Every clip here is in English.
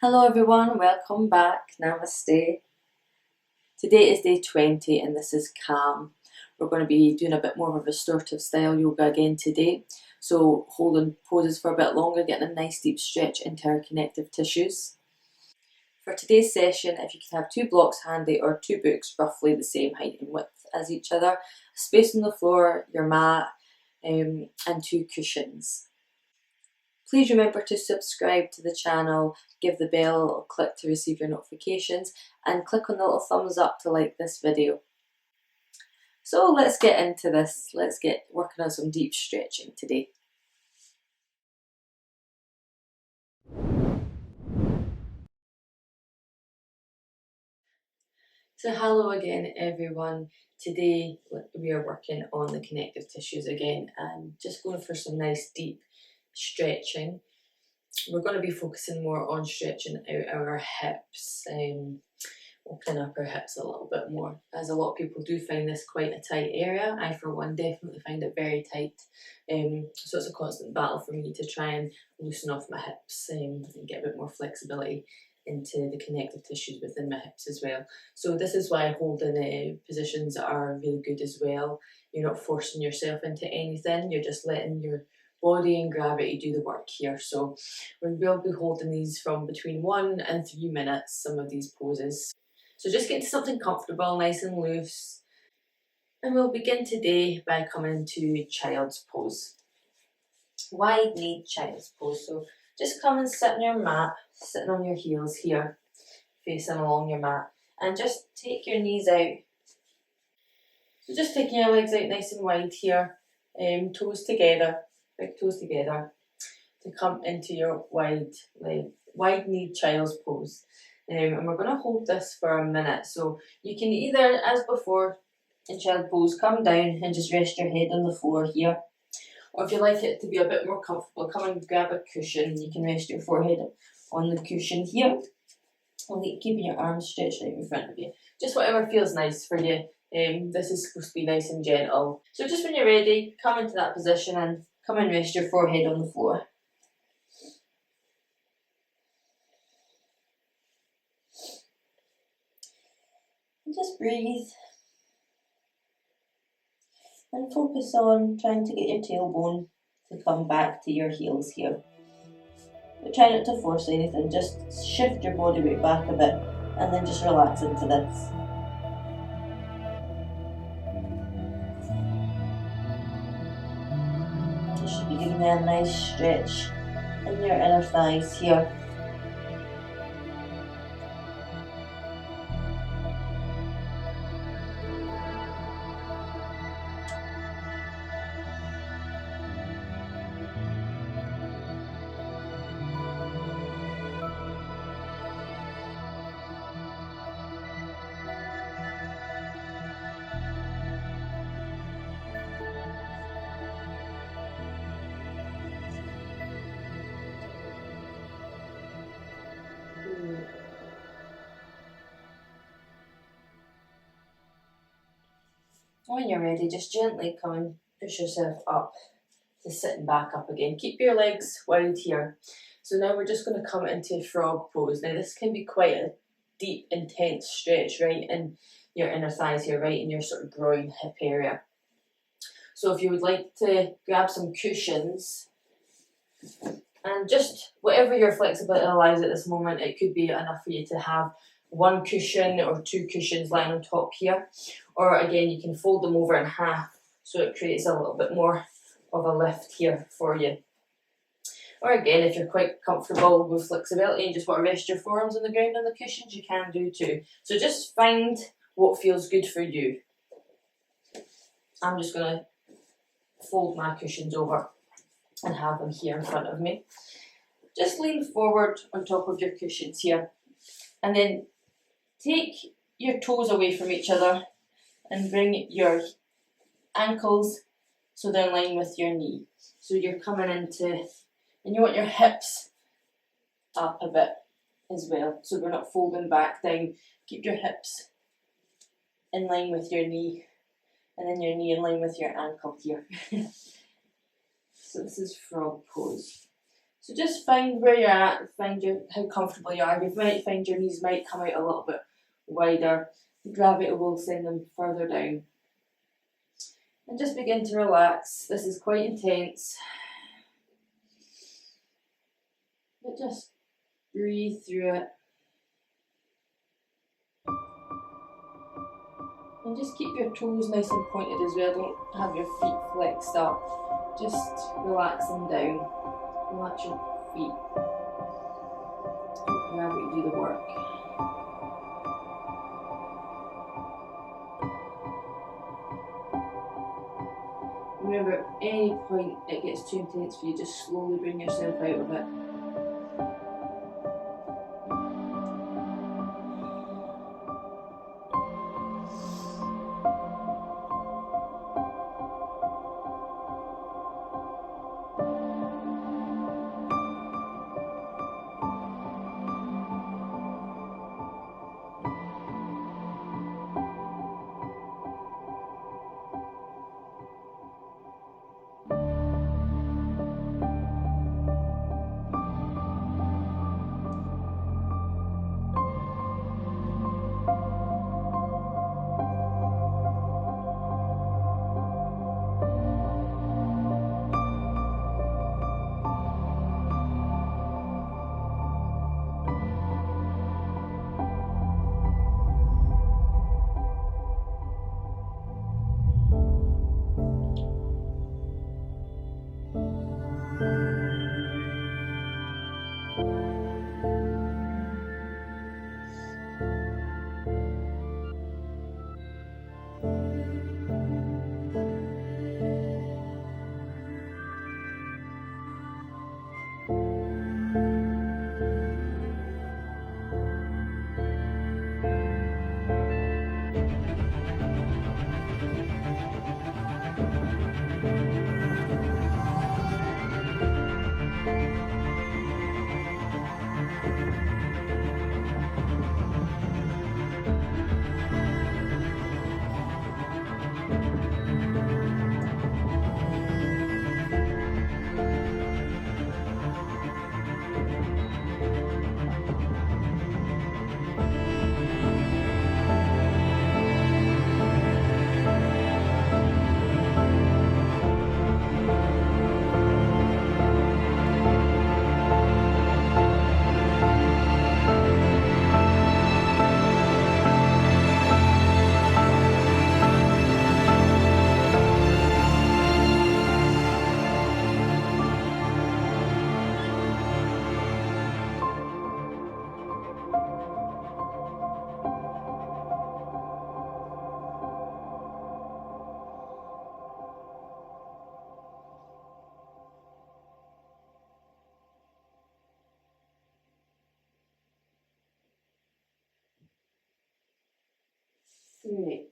Hello everyone, welcome back. Namaste. Today is day 20 and this is calm. We're going to be doing a bit more of a restorative style yoga again today. So holding poses for a bit longer, getting a nice deep stretch into our connective tissues. For today's session, if you could have 2 blocks handy or 2 books roughly the same height and width as each other, a space on the floor, your mat, and 2 cushions. Please remember to subscribe to the channel, give the bell a little click to receive your notifications, and click on the little thumbs up to like this video. So let's get into this. Let's get working on some deep stretching today. So hello again everyone. Today we are working on the connective tissues again and just going for some nice deep stretching. We're going to be focusing more on stretching out our hips, opening up our hips a little bit more, as a lot of people do find this quite a tight area. I for one definitely find it very tight, so it's a constant battle for me to try and loosen off my hips and get a bit more flexibility into the connective tissues within my hips as well. So this is why holding positions are really good as well. You're not forcing yourself into anything, you're just letting your body and gravity do the work here. So we will be holding these from between 1 and 3 minutes, some of these poses. So just get to something comfortable, nice and loose. And we'll begin today by coming to child's pose. Wide knee child's pose. So just come and sit on your mat, sitting on your heels here, facing along your mat, and just take your knees out. So just taking your legs out nice and wide here, toes together, big toes together, to come into your wide knee child's pose. And we're going to hold this for a minute. So you can either, as before, in child pose, come down and just rest your head on the floor here. Or if you like it to be a bit more comfortable, come and grab a cushion. You can rest your forehead on the cushion here. Only keeping your arms stretched out in front of you. Just whatever feels nice for you. This is supposed to be nice and gentle. So just when you're ready, come into that position and come and rest your forehead on the floor. And just breathe. And focus on trying to get your tailbone to come back to your heels here. But try not to force anything, just shift your body weight back a bit and then just relax into this. You should be giving you a nice stretch in your inner thighs here. When you're ready, just gently come and push yourself up to sitting back up again. Keep your legs wide here. So now we're just going to come into frog pose. Now this can be quite a deep, intense stretch right in your inner thighs here, right in your sort of groin, hip area. So if you would like to grab some cushions, and just whatever your flexibility allows at this moment, it could be enough for you to have 1 cushion or 2 cushions lying on top here. Or again, you can fold them over in half so it creates a little bit more of a lift here for you. Or again, if you're quite comfortable with flexibility and just want to rest your forearms on the ground on the cushions, you can do too. So just find what feels good for you. I'm just going to fold my cushions over and have them here in front of me. Just lean forward on top of your cushions here, and then take your toes away from each other and bring your ankles so they're in line with your knee. So you're coming into, and you want your hips up a bit as well, so we're not folding back down. Keep your hips in line with your knee, and then your knee in line with your ankle here. So this is frog pose. So just find where you're at, how comfortable you are. You might find your knees might come out a little bit wider. Gravity will send them further down. And just begin to relax. This is quite intense. But just breathe through it. And just keep your toes nice and pointed as well. Don't have your feet flexed up. Just relax them down. Relax your feet. Let gravity do the work. Remember, at any point it gets too intense for you, just slowly bring yourself out of it. Great.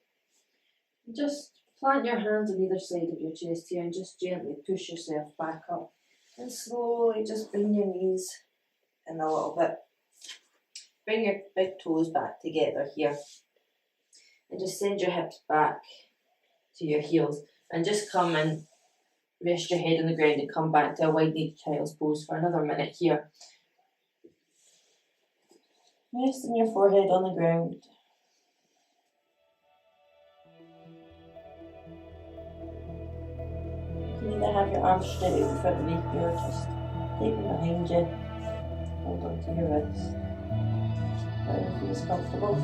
Just plant your hands on either side of your chest here and just gently push yourself back up. And slowly just bring your knees in a little bit. Bring your big toes back together here. And just send your hips back to your heels. And just come and rest your head on the ground and come back to a wide-kneed child's pose for another minute here. Resting your forehead on the ground. You can either have your arms straight out in front of you or just take them behind you. Hold on to your wrists. Whatever feels comfortable.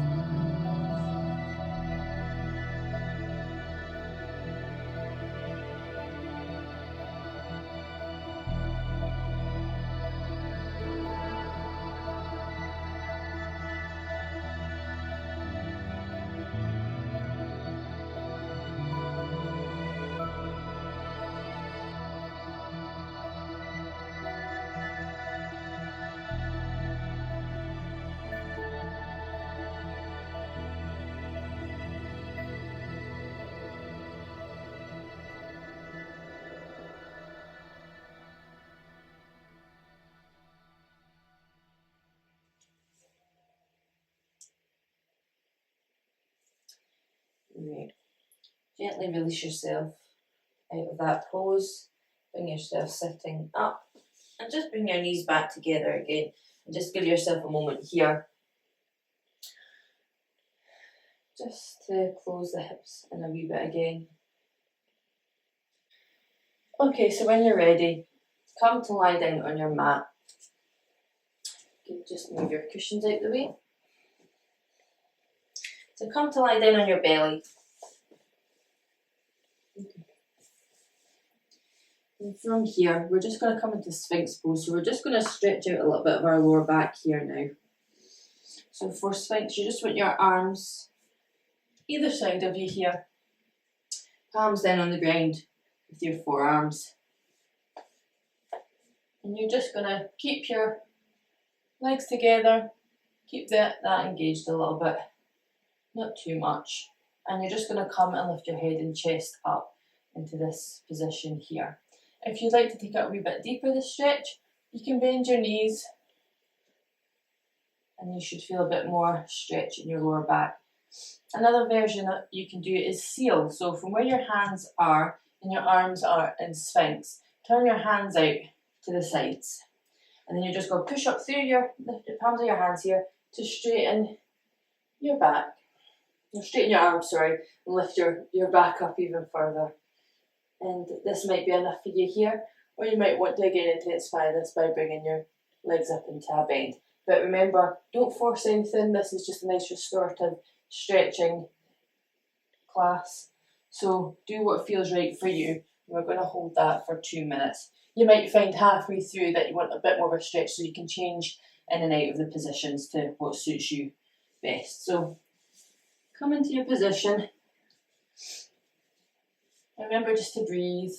Right. Gently release yourself out of that pose. Bring yourself sitting up. And just bring your knees back together again. And just give yourself a moment here. Just to close the hips in a wee bit again. Okay, so when you're ready, come to lie down on your mat. You can just move your cushions out the way. So come to lie down on your belly. Okay. And from here, we're just going to come into Sphinx pose. So we're just going to stretch out a little bit of our lower back here now. So for Sphinx, you just want your arms either side of you here. Palms down on the ground with your forearms. And you're just going to keep your legs together. Keep that engaged a little bit. Not too much. And you're just going to come and lift your head and chest up into this position here. If you'd like to take it a wee bit deeper, this stretch, you can bend your knees and you should feel a bit more stretch in your lower back. Another version that you can do is seal. So from where your hands are and your arms are in Sphinx, turn your hands out to the sides. And then you're just going to push up through lift the palms of your hands here to straighten your back. Straighten your arms, and lift your back up even further. And this might be enough for you here, or you might want to again intensify this by bringing your legs up into a bend. But remember, don't force anything. This is just a nice restorative stretching class. So do what feels right for you. We're going to hold that for 2 minutes. You might find halfway through that you want a bit more of a stretch, so you can change in and out of the positions to what suits you best. So come into your position. Remember just to breathe.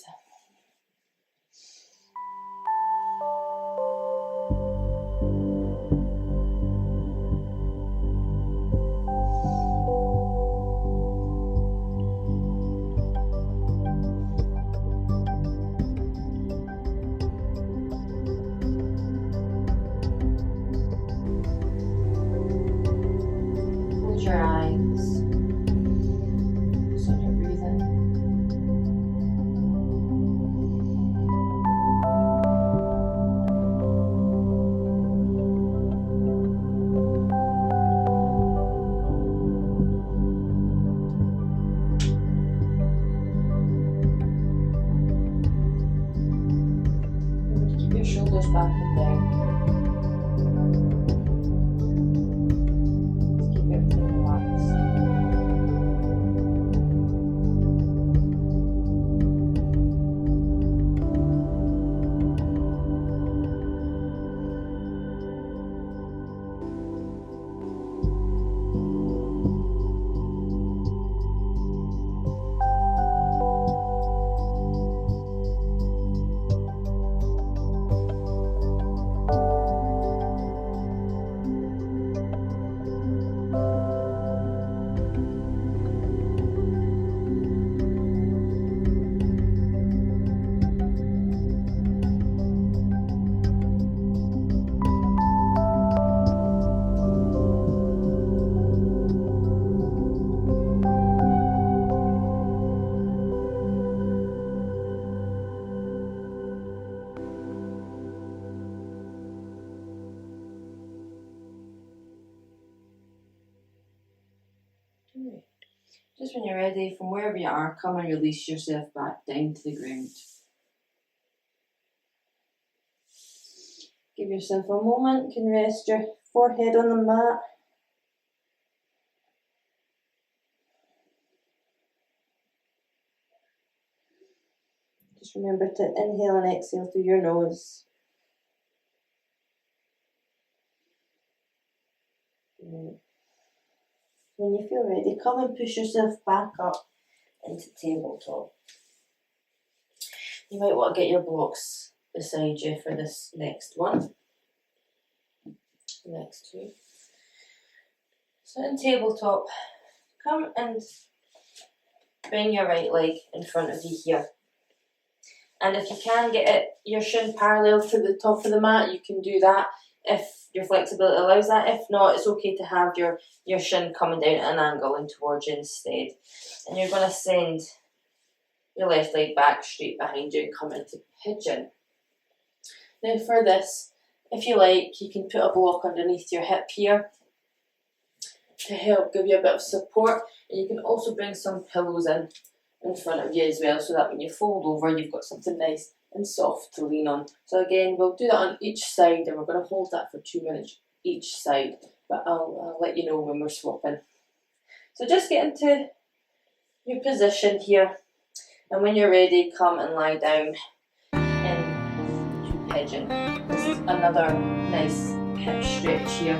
Close your eyes. So you're breathing. Remember to keep your shoulders back and down. Just keep everything relaxed. Just when you're ready, from wherever you are, come and release yourself back down to the ground. Give yourself a moment. You can rest your forehead on the mat. Just remember to inhale and exhale through your nose. When you feel ready, come and push yourself back up into tabletop. You might want to get your blocks beside you for this next one. The next two. So in tabletop, come and bring your right leg in front of you here. And if you can get your shin parallel to the top of the mat, you can do that if your flexibility allows that. If not, it's okay to have your shin coming down at an angle and towards you instead. And you're going to send your left leg back straight behind you and come into Pigeon. Now for this, if you like, you can put a block underneath your hip here to help give you a bit of support, and you can also bring some pillows in front of you as well, so that when you fold over you've got something nice and soft to lean on. So again, we'll do that on each side, and we're going to hold that for 2 minutes each side, but I'll let you know when we're swapping. So just get into your position here, and when you're ready, come and lie down into Pigeon. This is another nice hip stretch here.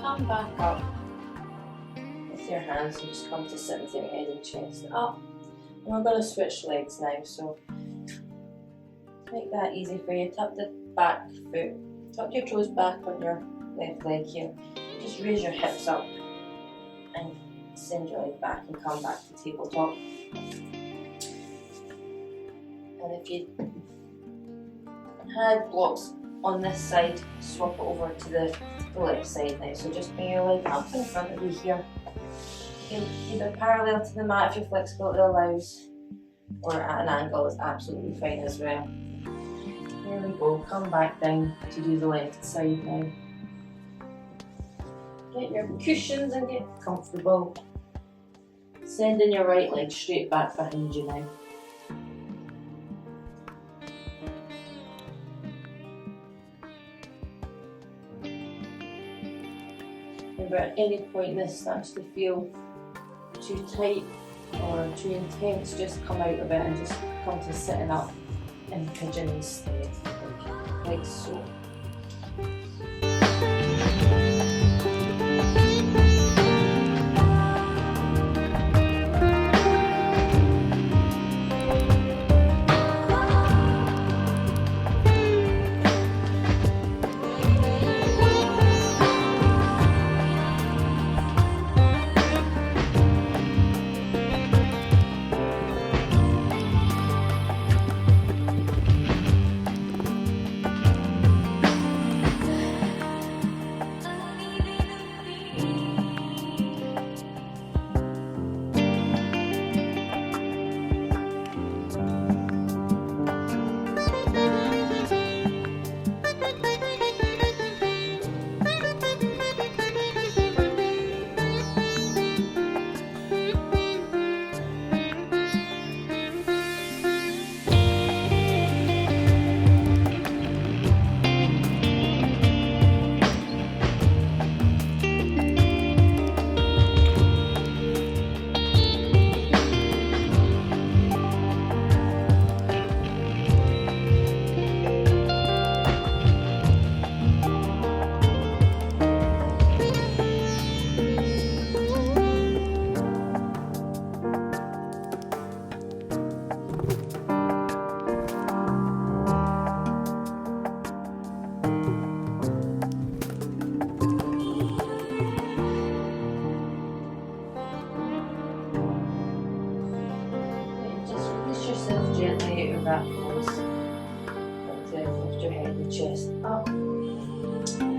Come back up with your hands and just come to sit with your head and chest up. And we're going to switch legs now, so make that easy for you. Tap the back foot, tuck your toes back on your left leg here. Just raise your hips up and send your leg back and come back to tabletop. And if you had blocks on this side, swap it over to the left side now. So just bring your leg up in front of you here. Either parallel to the mat if your flexibility allows, or at an angle is absolutely fine as well. There we go, come back down to do the left side now. Get your cushions and get comfortable. Sending your right leg straight back behind you now. If at any point this starts to feel too tight or too intense, just come out of it and just come to sitting up in Pigeon instead, like so. that pose. Lift your head and chest up.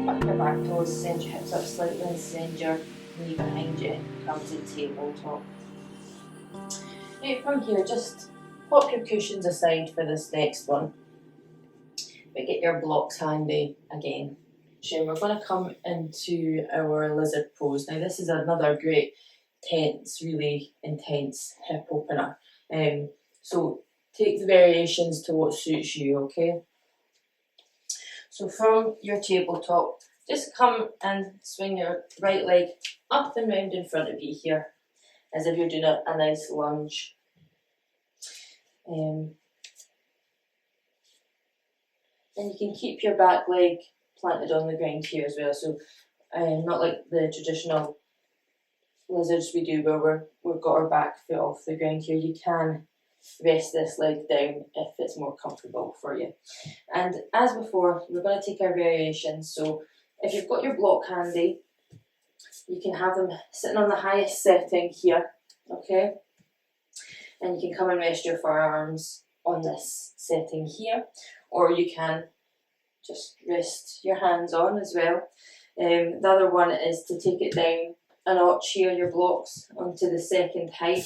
Tuck your back toes, send your hips up slightly and send your knee behind you. Come to tabletop. Now from here, just pop your cushions aside for this next one. But get your blocks handy again. So we're going to come into our lizard pose. Now this is another great tense, really intense hip opener. So take the variations to what suits you, okay? So from your tabletop, just come and swing your right leg up and round in front of you here, as if you're doing a nice lunge. And you can keep your back leg planted on the ground here as well. So not like the traditional lizards we do where we've got our back foot off the ground here. You can rest this leg down if it's more comfortable for you. And as before, we're going to take our variations. So if you've got your block handy, you can have them sitting on the highest setting here, okay? And you can come and rest your forearms on this setting here, or you can just rest your hands on as well. The other one is to take it down a notch here, your blocks, onto the second height.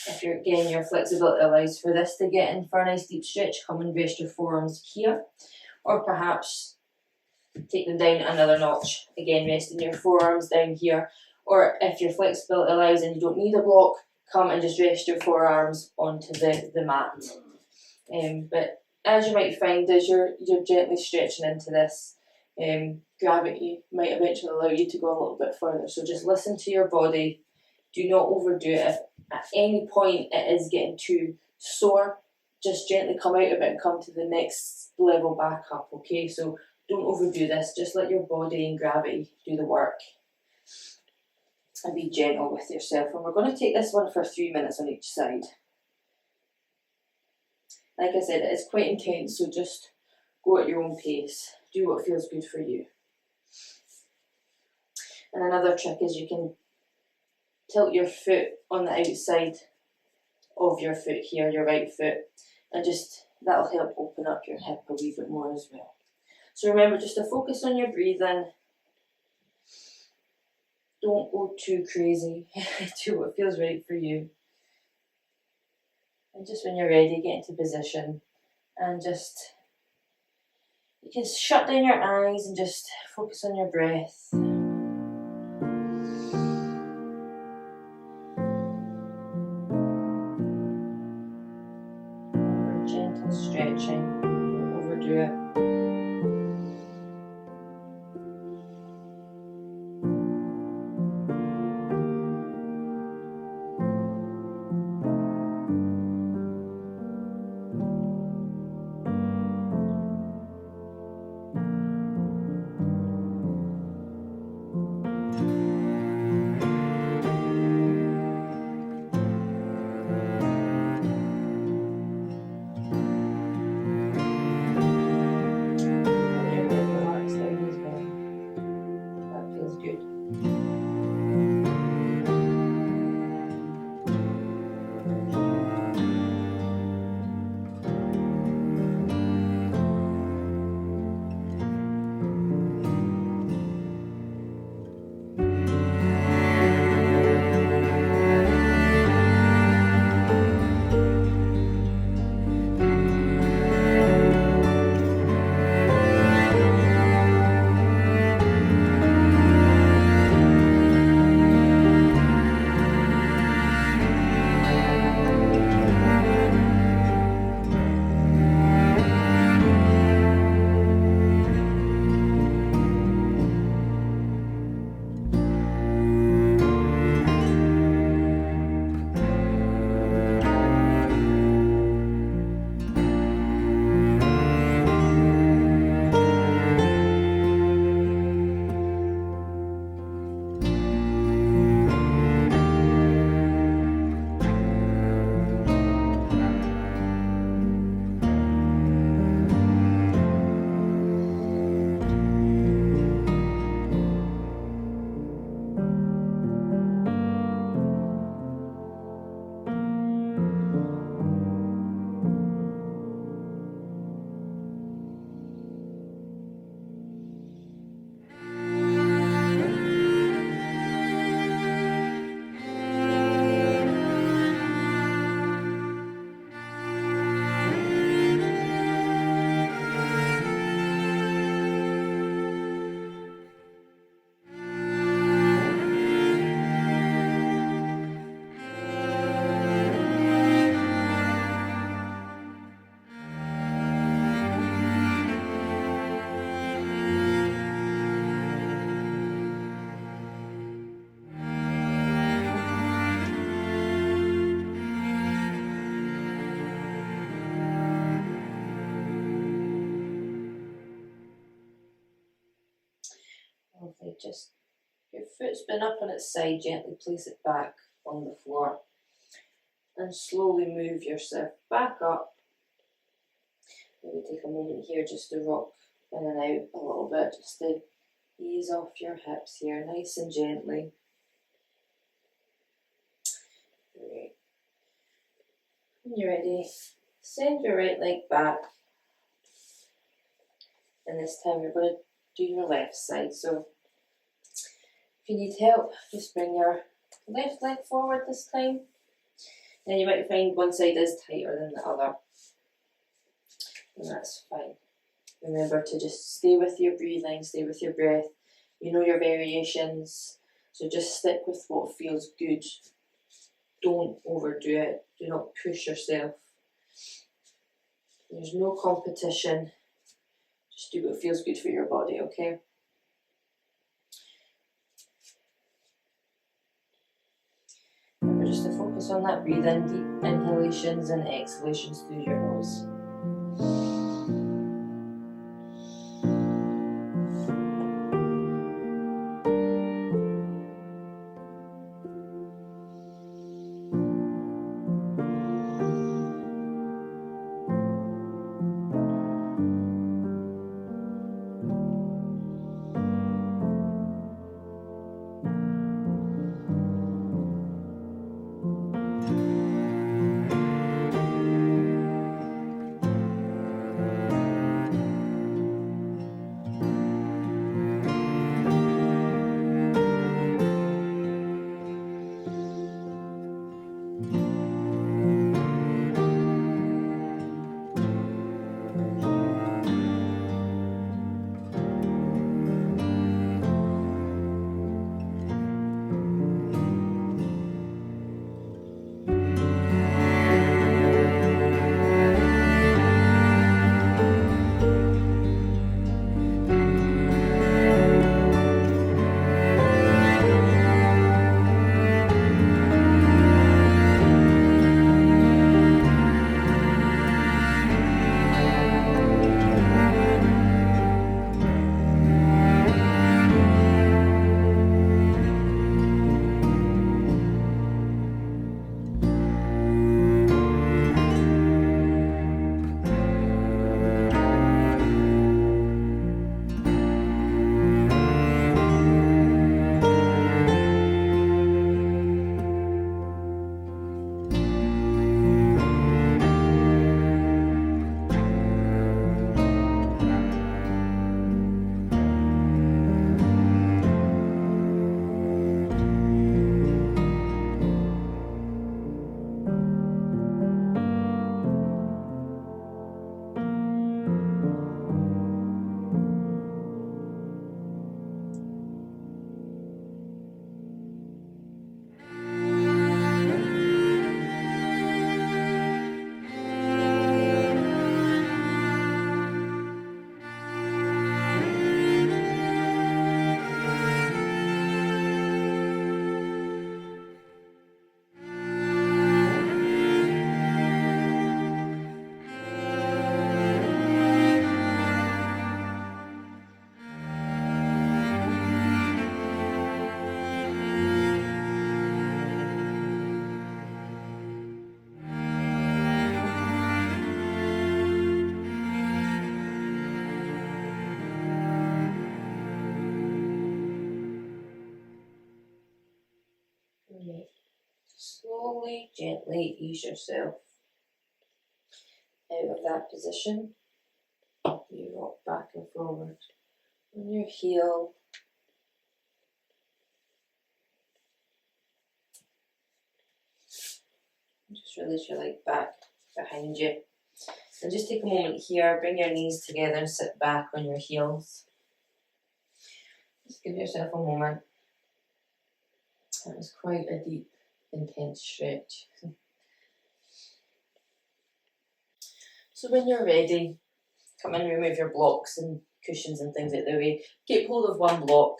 If you're again, your flexibility allows for this to get in for a nice deep stretch, come and rest your forearms here. Or perhaps take them down another notch, again resting your forearms down here. Or if your flexibility allows and you don't need a block, come and just rest your forearms onto the mat. But as you might find, as you're gently stretching into this, gravity might eventually allow you to go a little bit further. So just listen to your body. Do not overdo it. If at any point it is getting too sore, just gently come out of it and come to the next level back up, okay? So don't overdo this. Just let your body and gravity do the work. And be gentle with yourself. And we're going to take this one for 3 minutes on each side. Like I said, it is quite intense, so just go at your own pace. Do what feels good for you. And another trick is you can tilt your foot on the outside of your foot here, your right foot, and just that'll help open up your hip a wee bit more as well. So remember just to focus on your breathing. Don't go too crazy. Do what feels right for you. And just when you're ready, get into position and just, you can shut down your eyes and just focus on your breath. Remember, gentle stretching, don't overdo it. just your foot's been up on its side, gently place it back on the floor and slowly move yourself back up. Maybe take a moment here just to rock in and out a little bit, just to ease off your hips here, nice and gently. Great. When you're ready, send your right leg back. And this time you're going to do your left side. So if you need help, just bring your left leg forward this time. Then you might find one side is tighter than the other. And that's fine. Remember to just stay with your breathing, stay with your breath. You know your variations, so just stick with what feels good. Don't overdo it. Do not push yourself. There's no competition. Just do what feels good for your body, okay? Remember just to focus on that breathing, deep inhalations and exhalations through your nose. Slowly, gently ease yourself out of that position. You rock back and forward on your heel. Just release your leg back behind you. And just take a moment here, bring your knees together and sit back on your heels. Just give yourself a moment. That was quite a deep, intense stretch. So when you're ready, come and remove your blocks and cushions and things out the way. Keep hold of one block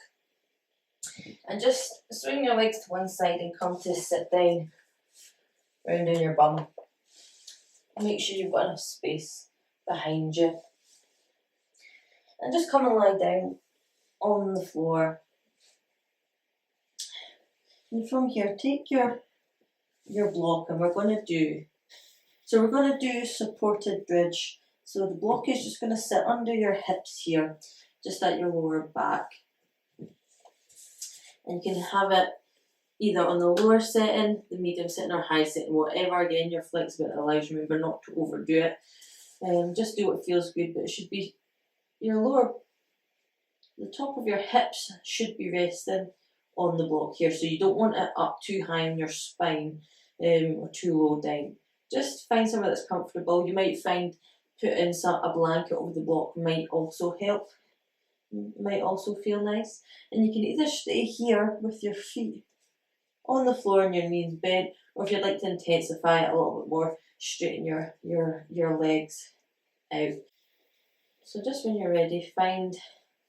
and just swing your legs to one side and come to sit down, round on your bum. Make sure you've got enough space behind you. And just come and lie down on the floor And from here, take your block, and we're going to do supported bridge. So the block is just going to sit under your hips here, just at your lower back. And you can have it either on the lower setting, the medium setting, or high setting, whatever. Again, your flexibility allows you, remember, not to overdo it. Just do what feels good, but it should be the top of your hips should be resting on the block here. So you don't want it up too high in your spine or too low down. Just find somewhere that's comfortable. You might find putting a blanket over the block might also help. Might also feel nice. And you can either stay here with your feet on the floor and your knees bent, or if you'd like to intensify it a little bit more, straighten your legs out. So just when you're ready, find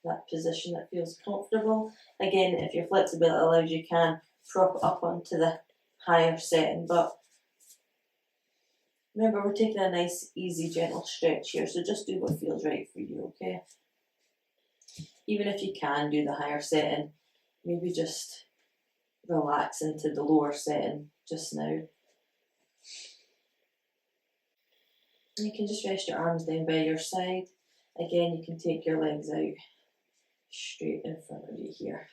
that position that feels comfortable. Again, if your flexibility allows, you can prop up onto the higher setting, but remember, we're taking a nice, easy, gentle stretch here, so just do what feels right for you, okay? Even if you can do the higher setting, maybe just relax into the lower setting just now. You can just rest your arms down by your side. Again, you can take your legs out straight in front of you here.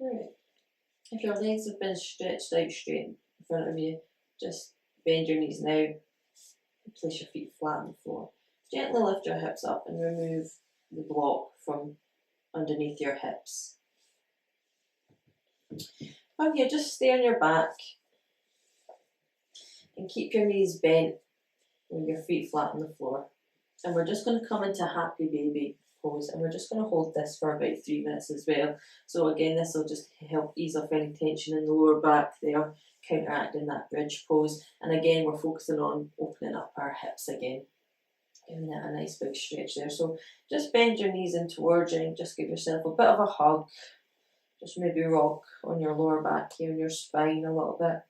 Right. If your legs have been stretched out straight in front of you, just bend your knees now. Place your feet flat on the floor. Gently lift your hips up and remove the block from underneath your hips. From here, just stay on your back and keep your knees bent with your feet flat on the floor. And we're just going to come into happy baby pose, and we're just going to hold this for about 3 minutes as well. So again, this will just help ease off any tension in the lower back there, counteracting that bridge pose. And again, we're focusing on opening up our hips again, giving it a nice big stretch there. So just bend your knees in towards you and just give yourself a bit of a hug. Just maybe rock on your lower back here and your spine a little bit.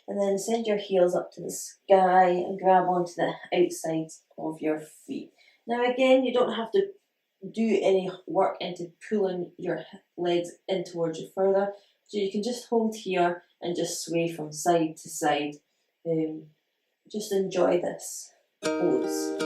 And then send your heels up to the sky and grab onto the outside of your feet. Now again, you don't have to do any work into pulling your legs in towards you further. So you can just hold here and just sway from side to side. Just enjoy this pose.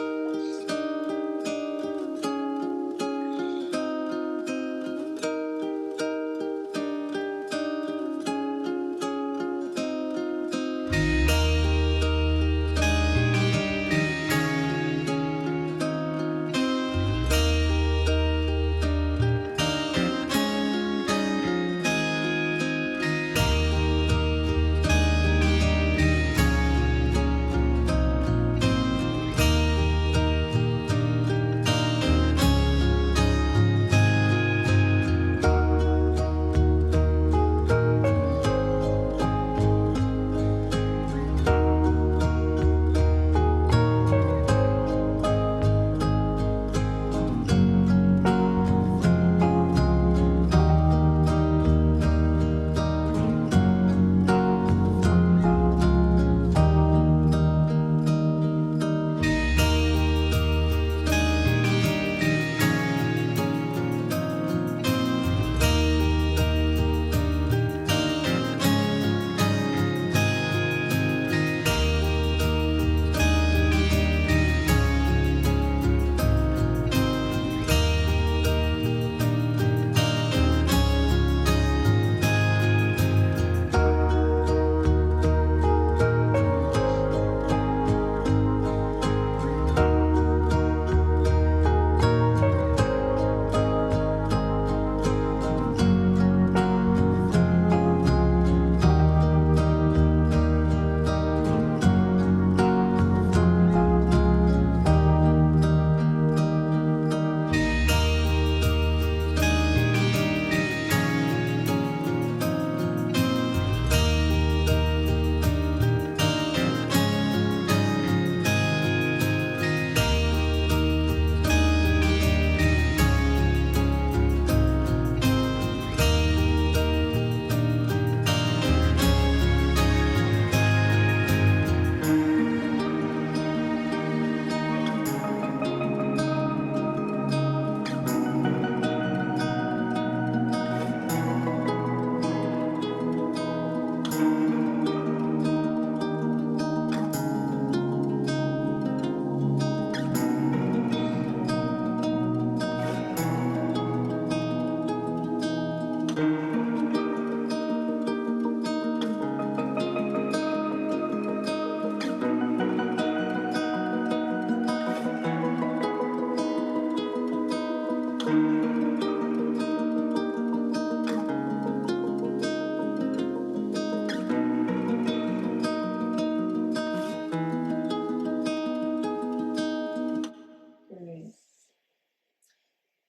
Great.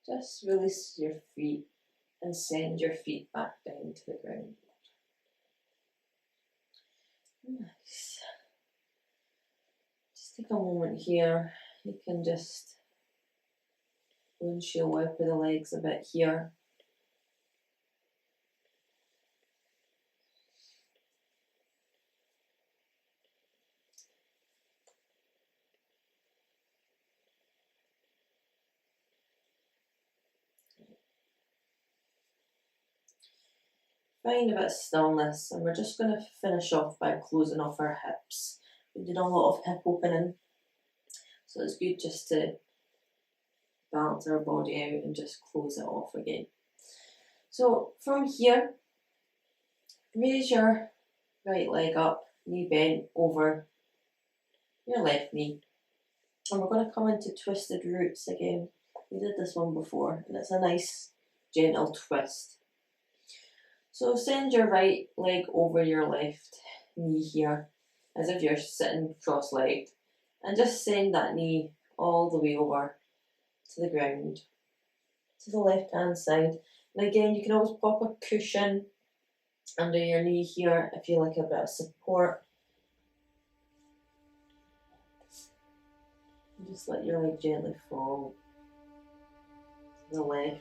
Just release your feet and send your feet back down to the ground. Nice. Just take a moment here. You can just windshield wiper the legs a bit here. Find a bit of stillness, and we're just going to finish off by closing off our hips. We did a lot of hip opening, so it's good just to balance our body out and just close it off again. So from here, raise your right leg up, knee bent over your left knee, and we're going to come into twisted roots again. We did this one before, and it's a nice gentle twist. So send your right leg over your left knee here, as if you're sitting cross-legged, and just send that knee all the way over to the ground, to the left-hand side. And again, you can always pop a cushion under your knee here if you like a bit of support. And just let your leg gently fall to the left.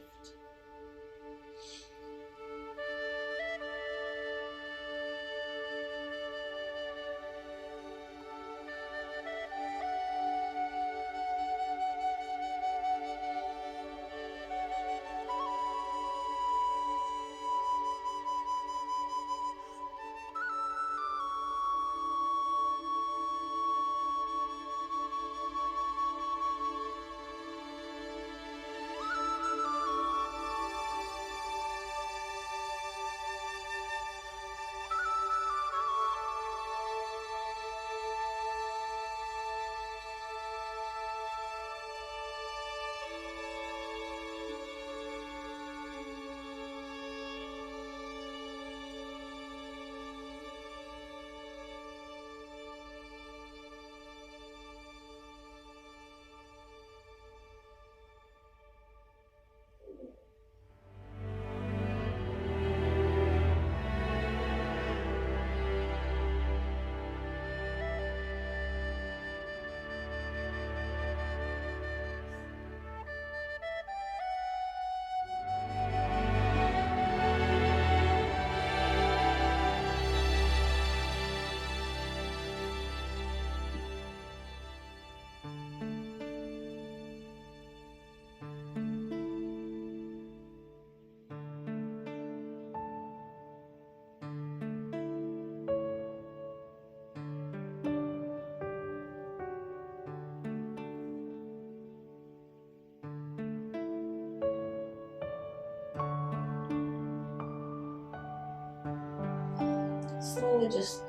Slowly just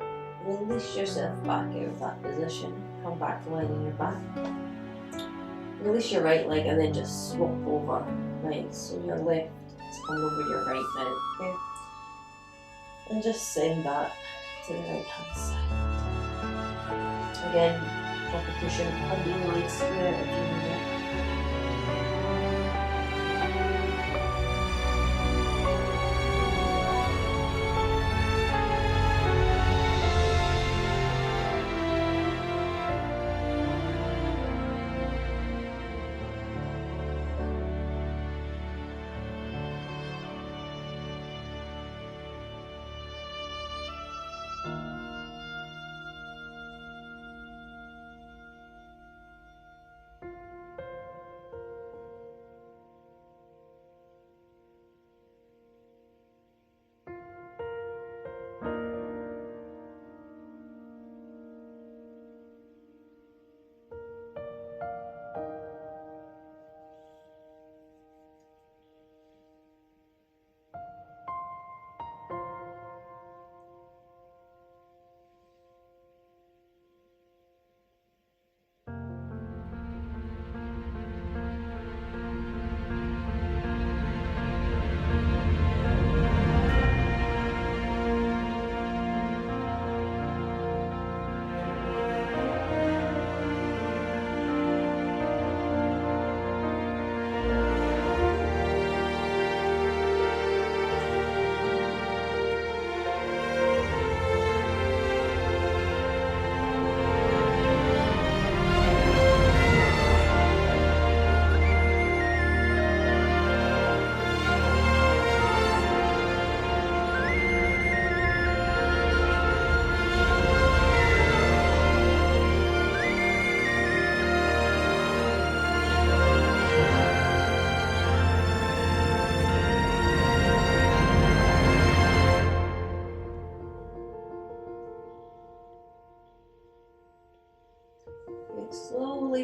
release yourself back out of that position. Come back to lying on your back. Release your right leg and then just swap over. Right, so your left is coming over your right now. Okay? And just send that to the right hand side. Again, pop a cushion under your legs here if you need it.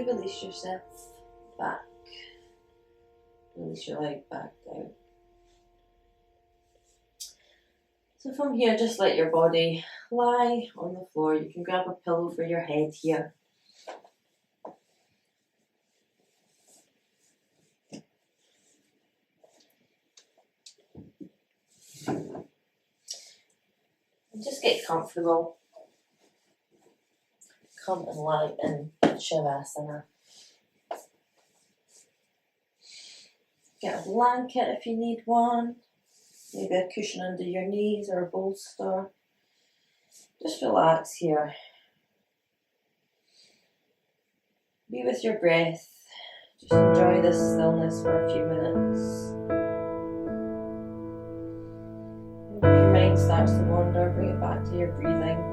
slowly release yourself back. Release your leg back down. So from here, just let your body lie on the floor. You can grab a pillow for your head here. And just get comfortable. Come and lie in Savasana. Get a blanket if you need one. Maybe a cushion under your knees or a bolster. Just relax here. Be with your breath. Just enjoy this stillness for a few minutes. And if your mind starts to wander, bring it back to your breathing.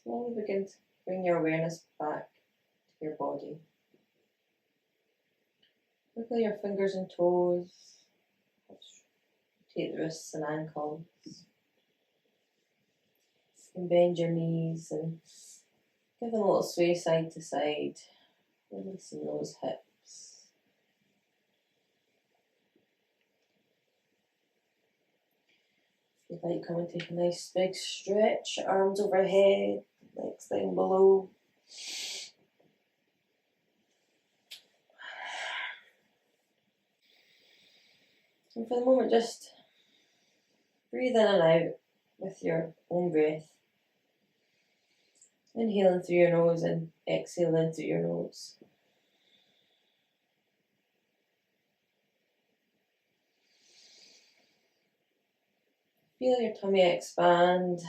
Slowly begin to bring your awareness back to your body. Wiggle your fingers and toes. Take the wrists and ankles. And bend your knees and give them a little sway side to side. Releasing those hips. If you'd like, come and take a nice big stretch. Arms overhead, legs down below. And for the moment, just breathe in and out with your own breath. Inhaling through your nose and exhaling through your nose. Feel your tummy expand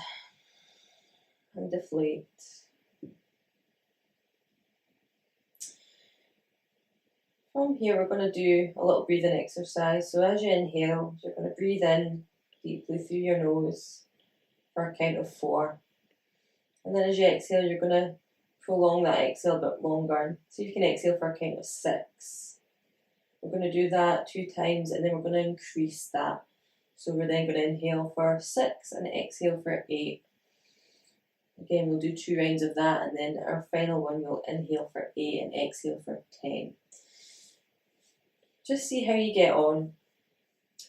and deflate. From here, we're going to do a little breathing exercise. So as you inhale, you're going to breathe in deeply through your nose for a count of 4. And then as you exhale, you're going to prolong that exhale a bit longer. So you can exhale for a count of 6. We're going to do that 2 times and then we're going to increase that. So we're then going to inhale for 6 and exhale for 8. Again, we'll do 2 rounds of that, and then our final one we'll inhale for 8 and exhale for 10. Just see how you get on.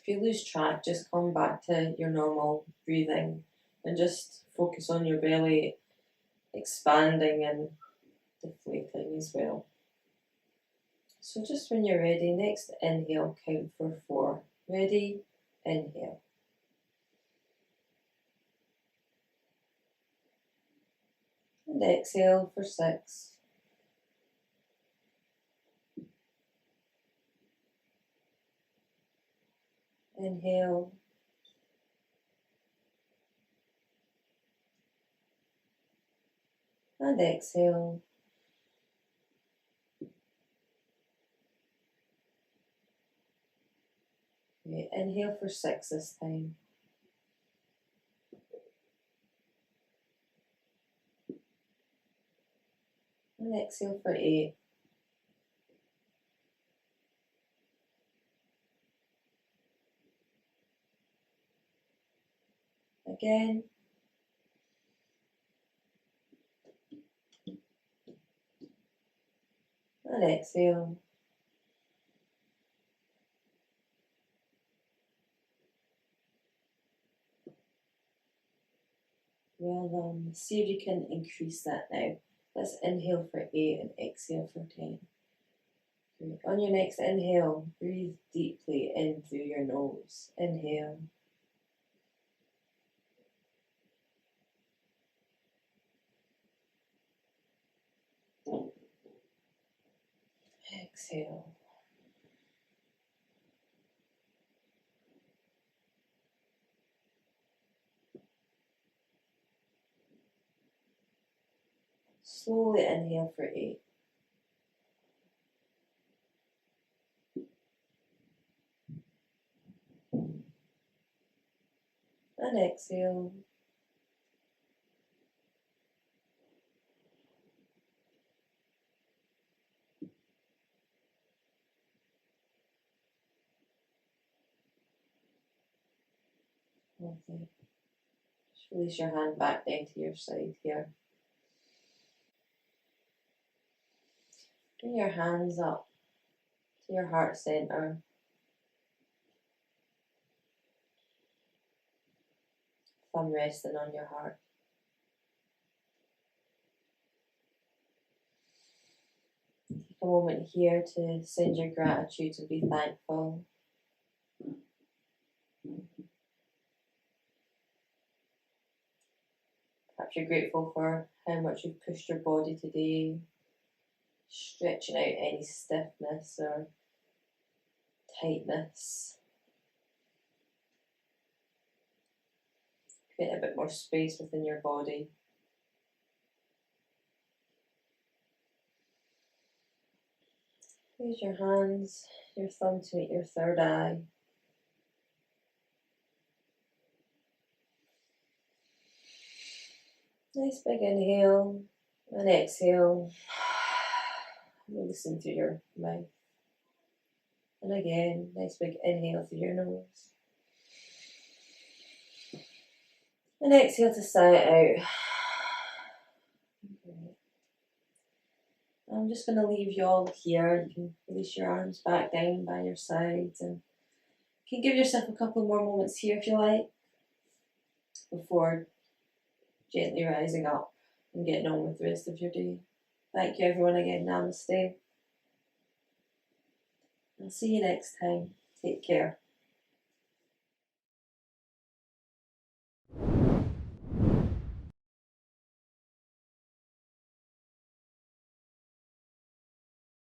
If you lose track, just come back to your normal breathing and just focus on your belly expanding and deflating as well. So just when you're ready, next inhale, count for 4. Ready? Inhale. And exhale for 6. Inhale. And exhale. Okay, inhale for 6 this time. And exhale for 8. Again. And exhale. Well done. See if you can increase that now. Let's inhale for 8 and exhale for 10. Good. On your next inhale, breathe deeply in through your nose. Inhale. Exhale. Slowly inhale for 8. And exhale. Lovely. Just release your hand back down to your side here. Bring your hands up to your heart center. Thumb resting on your heart. Take a moment here to send your gratitude and be thankful. Perhaps you're grateful for how much you've pushed your body today, stretching out any stiffness or tightness. Create a bit more space within your body. Use your hands, your thumb to meet your third eye. Nice big inhale and exhale. Listen through your mouth. And again, nice big inhale through your nose. And exhale to sigh it out. I'm just going to leave you all here. You can release your arms back down by your sides and you can give yourself a couple more moments here if you like before gently rising up and getting on with the rest of your day. Thank you everyone again. Namaste. I'll see you next time. Take care.